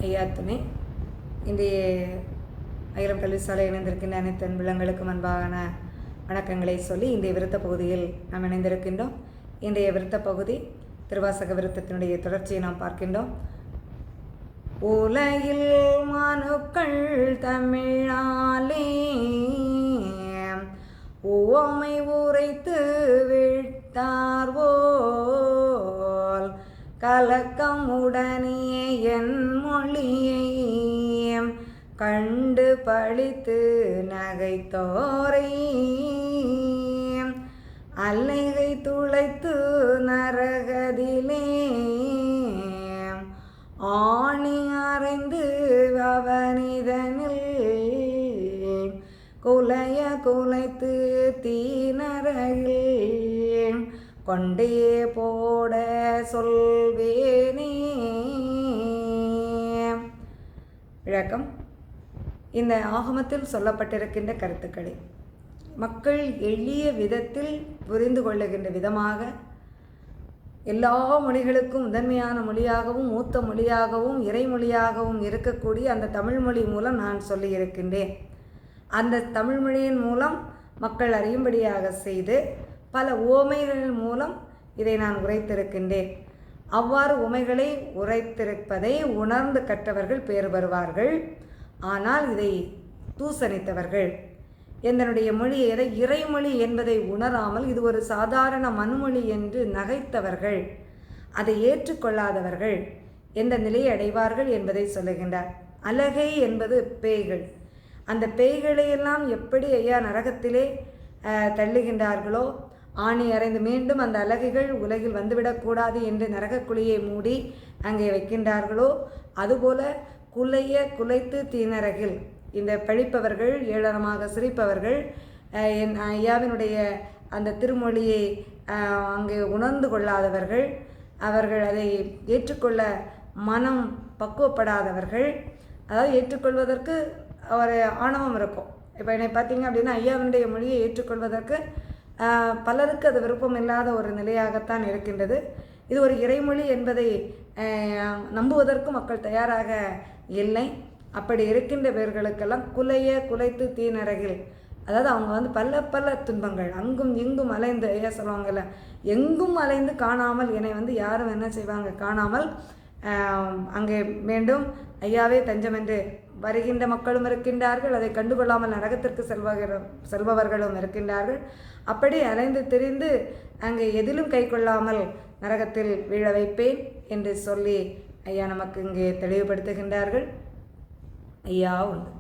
ஐயா துணை. இன்றைய அகிலம் கல்வி சாலை இணைந்திருக்கின்ற அனைத்து அன்புள்ளங்களுக்கும் அன்பான வணக்கங்களை சொல்லி இன்றைய விருத்த பகுதியில் நாம் இணைந்திருக்கின்றோம். இன்றைய விருத்த பகுதி திருவாசக விருத்தத்தினுடைய தொடர்ச்சியை நாம் பார்க்கின்றோம். உலகில் மனுக்கள் தமிழாலே உவமை உரைத்து விட்டார்வோல் கலக்கம் உடனே என் மொழியை கண்டு பழித்து நகைத்தோரை அல்லைகை துளைத்து நரகதிலே ஆணி அறைந்து அவனிதனில் குலைய குலைத்து தீநரகில் கொண்டே போட சொல்வேனே. விளக்கம். இந்த ஆகமத்தில் சொல்லப்பட்டிருக்கின்ற கருத்துக்களை மக்கள் எளிய விதத்தில் புரிந்து கொள்ளுகின்ற விதமாக எல்லா மொழிகளுக்கும் முதன்மையான மொழியாகவும் மூத்த மொழியாகவும் இறைமொழியாகவும் இருக்கக்கூடிய அந்த தமிழ்மொழி மூலம் நான் சொல்லியிருக்கின்றேன். அந்த தமிழ்மொழியின் மூலம் மக்கள் அறியும்படியாக செய்து பல உவமைகள் மூலம் இதை நான் உரைத்திருக்கின்றேன். அவ்வாறு உவமைகளை உரைத்திருப்பதை உணர்ந்து கற்றவர்கள் பேர் பெறுவார்கள். ஆனால் இதை தூசணித்தவர்கள் என்னுடைய மொழி எதை இறைமொழி என்பதை உணராமல் இது ஒரு சாதாரண மண்மொழி என்று நகைத்தவர்கள், அதை ஏற்றுக்கொள்ளாதவர்கள் எந்த நிலையை அடைவார்கள் என்பதை சொல்லுகின்றார். அலகை என்பது பேய்கள். அந்த பேய்களையெல்லாம் எப்படி ஐயா நரகத்திலே தள்ளுகின்றார்களோ, ஆணி அறைந்து மீண்டும் அந்த அலகைகள் உலகில் வந்துவிடக்கூடாது என்று நரகக்குழியை மூடி அங்கே வைக்கின்றார்களோ, அதுபோல குலைய குலைத்து தீநரகில் இந்த பழிப்பவர்கள், ஏளனமாக சிரிப்பவர்கள், என் ஐயாவினுடைய அந்த திருமொழியை அங்கே உணர்ந்து கொள்ளாதவர்கள், அவர்கள் அதை ஏற்றுக்கொள்ள மனம் பக்குவப்படாதவர்கள், அதாவது ஏற்றுக்கொள்வதற்கு ஒரு ஆணவம் இருக்கும். இப்போ என்னை பார்த்தீங்க அப்படின்னா ஐயாவினுடைய மொழியை ஏற்றுக்கொள்வதற்கு பலருக்கு அது விருப்பம் இல்லாத ஒரு நிலையாகத்தான் இருக்கின்றது. இது ஒரு இறைமொழி என்பதை நம்புவதற்கு மக்கள் தயாராக இல்லை. அப்படி இருக்கின்ற பேர்களுக்கெல்லாம் குலைய குலைத்து தீநரகில், அதாவது அவங்க பல பல துன்பங்கள் அங்கும் இங்கும் அலைந்து, ஐயா சொல்லுவாங்கல்ல, எங்கும் அலைந்து காணாமல் என்னை யாரும் என்ன செய்வாங்க, காணாமல் அங்கே மீண்டும் ஐயாவே தஞ்சம் என்று வருகின்ற மக்களும் இருக்கின்றார்கள். அதை கண்டுகொள்ளாமல் நரகத்திற்கு செல்பவர்களும் இருக்கின்றார்கள். அப்படி அலைந்து திரிந்து அங்கே எதிலும் கை கொள்ளாமல் நரகத்தில் வீழ வைப்பேன் என்று சொல்லி ஐயா நமக்கு இங்கே தெளிவுபடுத்துகின்றார்கள். ஐயா உண்டு.